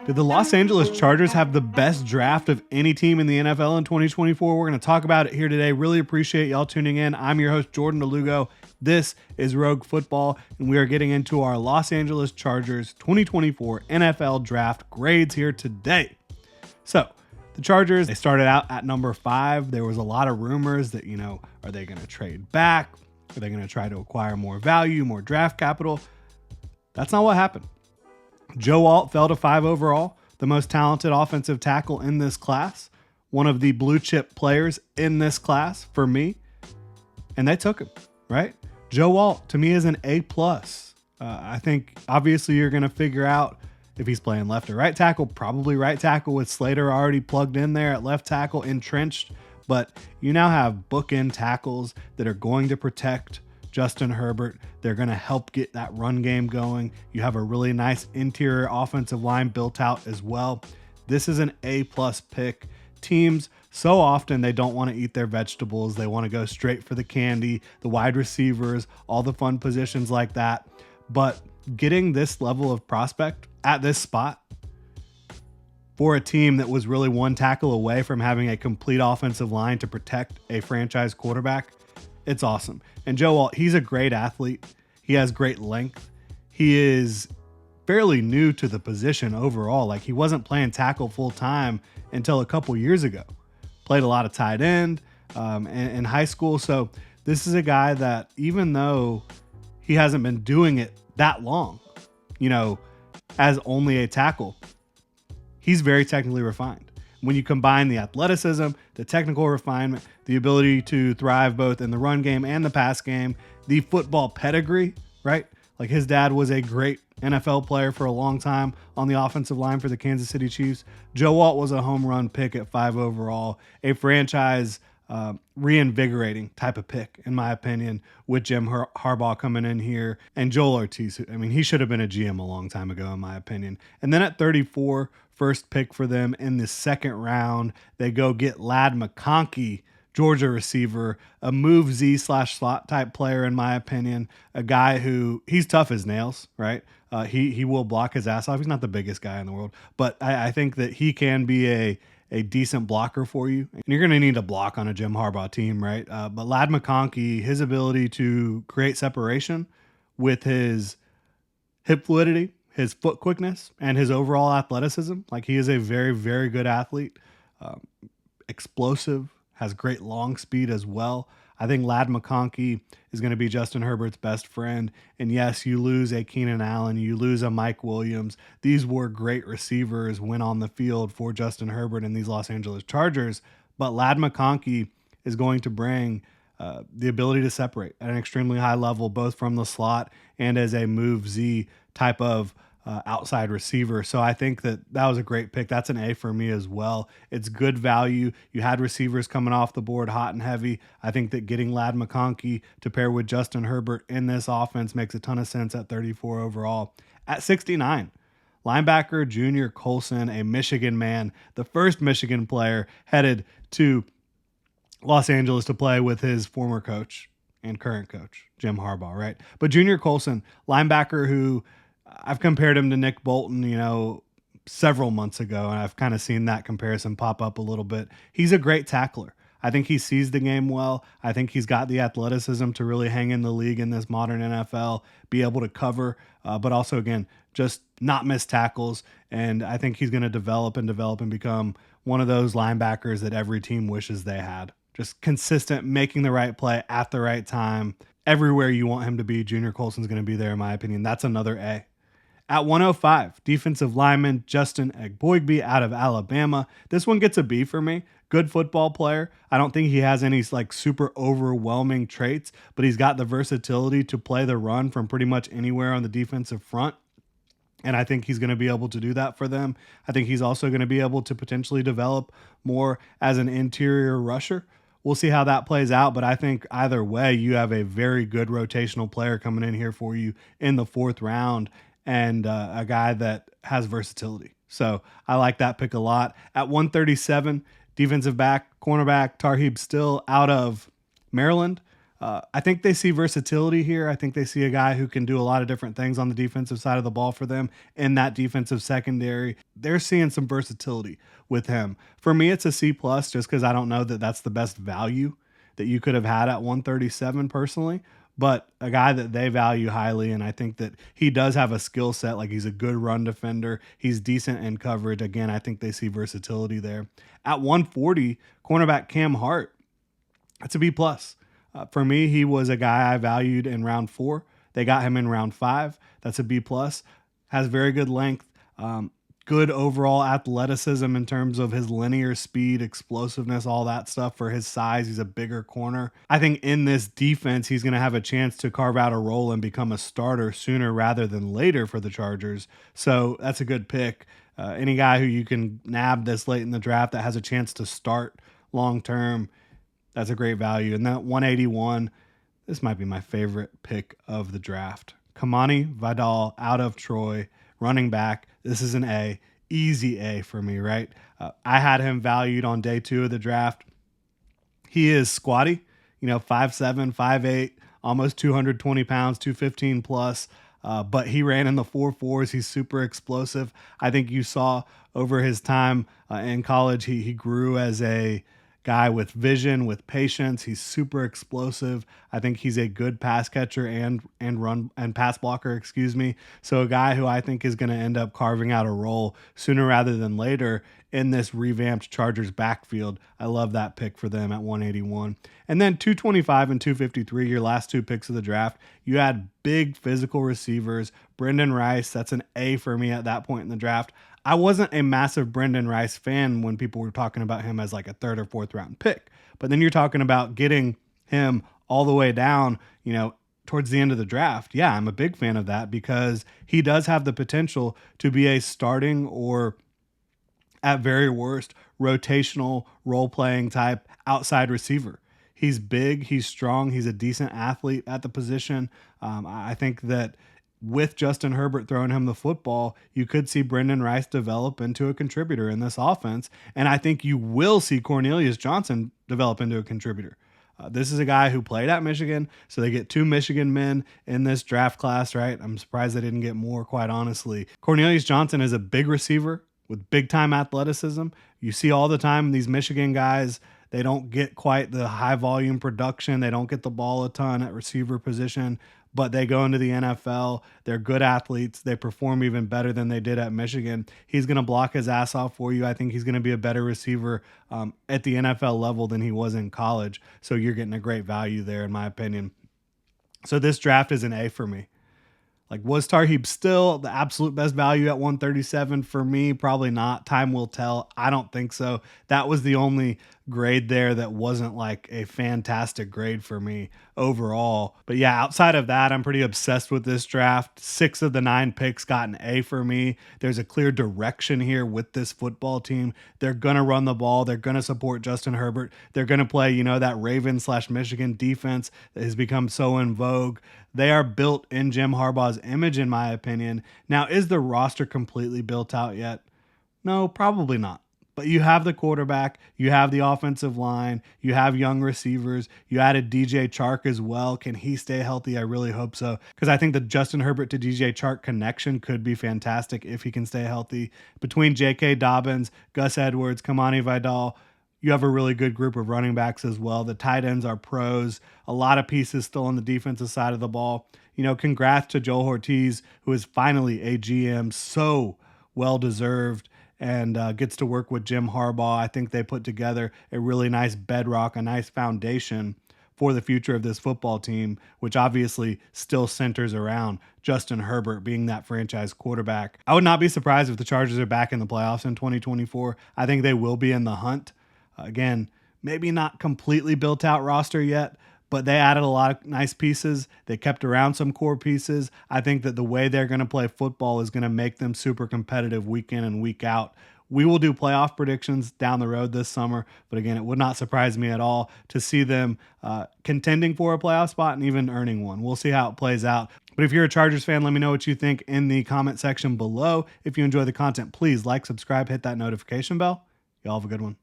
Did the Los Angeles Chargers have the best draft of any team in the NFL in 2024? We're going to talk about it here today. Really appreciate y'all tuning in. I'm your host, Jordan Lugo. This is Rogue Football, and we are getting into our Los Angeles Chargers 2024 NFL Draft grades here today. So, the Chargers, they started out at number 5. There was a lot of rumors that, are they going to trade back? Are they going to try to acquire more value, more draft capital? That's not what happened. Joe Alt fell to 5 overall, the most talented offensive tackle in this class, one of the blue chip players in this class for me, and they took him, right? Joe Alt, to me, is an A+. I think, obviously, you're going to figure out if he's playing left or right tackle, probably right tackle with Slater already plugged in there at left tackle, entrenched, but you now have bookend tackles that are going to protect Justin Herbert. They're going to help get that run game going. You have a really nice interior offensive line built out as well. This is an A+ pick. Teams, so often they don't want to eat their vegetables. They want to go straight for the candy, the wide receivers, all the fun positions like that. But getting this level of prospect at this spot for a team that was really one tackle away from having a complete offensive line to protect a franchise quarterback, it's awesome. And Joe Alt, he's a great athlete. He has great length. He is fairly new to the position overall. Like, he wasn't playing tackle full time until a couple years ago. Played a lot of tight end in high school. So this is a guy that, even though he hasn't been doing it that long, as only a tackle, he's very technically refined. When you combine the athleticism, the technical refinement, the ability to thrive both in the run game and the pass game, the football pedigree, right? Like, his dad was a great NFL player for a long time on the offensive line for the Kansas City Chiefs. Joe Alt was a home run pick at 5 overall, a franchise reinvigorating type of pick, in my opinion, with Jim Harbaugh coming in here and Joel Ortiz. I mean, he should have been a GM a long time ago, in my opinion. And then at 34, first pick for them in the second round, they go get Ladin Mackinnon, Georgia receiver, a move Z/slot type player, in my opinion, a guy who, he's tough as nails, right? He will block his ass off. He's not the biggest guy in the world, but I think that he can be a decent blocker for you. And you're going to need a block on a Jim Harbaugh team, right? But Ladin Mackinnon, his ability to create separation with his hip fluidity, his foot quickness, and his overall athleticism, like, he is a very, very good athlete, explosive, has great long speed as well. I think Ladin Mackinnon is going to be Justin Herbert's best friend. And yes, you lose a Keenan Allen, you lose a Mike Williams. These were great receivers when on the field for Justin Herbert and these Los Angeles Chargers. But Ladin Mackinnon is going to bring the ability to separate at an extremely high level, both from the slot and as a move Z type of outside receiver. So I think that was a great pick. That's an A for me as well. It's good value. You had receivers coming off the board hot and heavy. I think that getting Ladin Mackinnon to pair with Justin Herbert in this offense makes a ton of sense at 34 overall. At 69, linebacker Junior Coulson, a Michigan man, the first Michigan player headed to Los Angeles to play with his former coach and current coach, Jim Harbaugh, right? But Junior Coulson, linebacker who I've compared him to Nick Bolton, several months ago, and I've kind of seen that comparison pop up a little bit. He's a great tackler. I think he sees the game well. I think he's got the athleticism to really hang in the league in this modern NFL, be able to cover, but also, again, just not miss tackles. And I think he's going to develop and become one of those linebackers that every team wishes they had. Just consistent, making the right play at the right time. Everywhere you want him to be, Junior Coulson's going to be there, in my opinion. That's another A. At 105, defensive lineman Justin Egboigbe out of Alabama. This one gets a B for me. Good football player. I don't think he has any super overwhelming traits, but he's got the versatility to play the run from pretty much anywhere on the defensive front. And I think he's going to be able to do that for them. I think he's also going to be able to potentially develop more as an interior rusher. We'll see how that plays out, but I think either way, you have a very good rotational player coming in here for you in the 4th round, and a guy that has versatility. So I like that pick a lot. At 137, defensive back, cornerback, Tarheeb Still out of Maryland. I think they see versatility here. I think they see a guy who can do a lot of different things on the defensive side of the ball for them in that defensive secondary. They're seeing some versatility with him. For me, it's a C plus just because I don't know that that's the best value that you could have had at 137 personally, but a guy that they value highly. And I think that he does have a skill set. Like, he's a good run defender. He's decent in coverage. Again, I think they see versatility there. At 140, cornerback Cam Hart, that's a B plus. For me, he was a guy I valued in round 4. They got him in round 5. That's a B plus. Has very good length, good overall athleticism in terms of his linear speed, explosiveness, all that stuff for his size. He's a bigger corner. I think in this defense, he's going to have a chance to carve out a role and become a starter sooner rather than later for the Chargers. So that's a good pick. Any guy who you can nab this late in the draft that has a chance to start long term, that's a great value. And that 181, this might be my favorite pick of the draft. Kamani Vidal out of Troy, running back. This is an A, easy A for me, right? I had him valued on day 2 of the draft. He is squatty, 5'7", 5'8", almost 220 pounds, 215 plus. But he ran in the 4.4s. He's super explosive. I think you saw over his time in college, he grew as a guy with vision, with patience. He's super explosive. I think he's a good pass catcher and run and pass blocker, excuse me. So a guy who I think is going to end up carving out a role sooner rather than later in this revamped Chargers backfield. I love that pick for them at 181. And then 225 and 253, your last 2 picks of the draft. You had big physical receivers. Brendan Rice, that's an A for me at that point in the draft. I wasn't a massive Brendan Rice fan when people were talking about him as like a 3rd or 4th round pick. But then you're talking about getting him all the way down, towards the end of the draft. Yeah, I'm a big fan of that because he does have the potential to be a starting or, at very worst, rotational role-playing type outside receiver. He's big, he's strong, he's a decent athlete at the position. I think that with Justin Herbert throwing him the football, you could see Brendan Rice develop into a contributor in this offense. And I think you will see Cornelius Johnson develop into a contributor. This is a guy who played at Michigan, so they get 2 Michigan men in this draft class, right? I'm surprised they didn't get more, quite honestly. Cornelius Johnson is a big receiver with big-time athleticism. You see all the time these Michigan guys, they don't get quite the high-volume production. They don't get the ball a ton at receiver position, but they go into the NFL. They're good athletes. They perform even better than they did at Michigan. He's going to block his ass off for you. I think he's going to be a better receiver at the NFL level than he was in college. So you're getting a great value there, in my opinion. So this draft is an A for me. Like, was Tarheeb still the absolute best value at 137 for me? Probably not. Time will tell. I don't think so. That was the only grade there that wasn't like a fantastic grade for me overall. But yeah, outside of that, I'm pretty obsessed with this draft. 6 of the 9 picks got an A for me. There's a clear direction here with this football team. They're going to run the ball. They're going to support Justin Herbert. They're going to play, that Ravens/Michigan defense that has become so in vogue. They are built in Jim Harbaugh's image, in my opinion. Now, is the roster completely built out yet? No, probably not. But you have the quarterback, you have the offensive line, you have young receivers, you added DJ Chark as well. Can he stay healthy? I really hope so, because I think the Justin Herbert to DJ Chark connection could be fantastic if he can stay healthy. Between J.K. Dobbins, Gus Edwards, Kamani Vidal, you have a really good group of running backs as well. The tight ends are pros. A lot of pieces still on the defensive side of the ball. Congrats to Joel Ortiz, who is finally a GM, so well-deserved, and gets to work with Jim Harbaugh. I think they put together a really nice bedrock, a nice foundation for the future of this football team, which obviously still centers around Justin Herbert being that franchise quarterback. I would not be surprised if the Chargers are back in the playoffs in 2024. I think they will be in the hunt. Again, maybe not completely built out roster yet, but they added a lot of nice pieces. They kept around some core pieces. I think that the way they're going to play football is going to make them super competitive week in and week out. We will do playoff predictions down the road this summer, but again, it would not surprise me at all to see them contending for a playoff spot and even earning one. We'll see how it plays out. But if you're a Chargers fan, let me know what you think in the comment section below. If you enjoy the content, please like, subscribe, hit that notification bell. Y'all have a good one.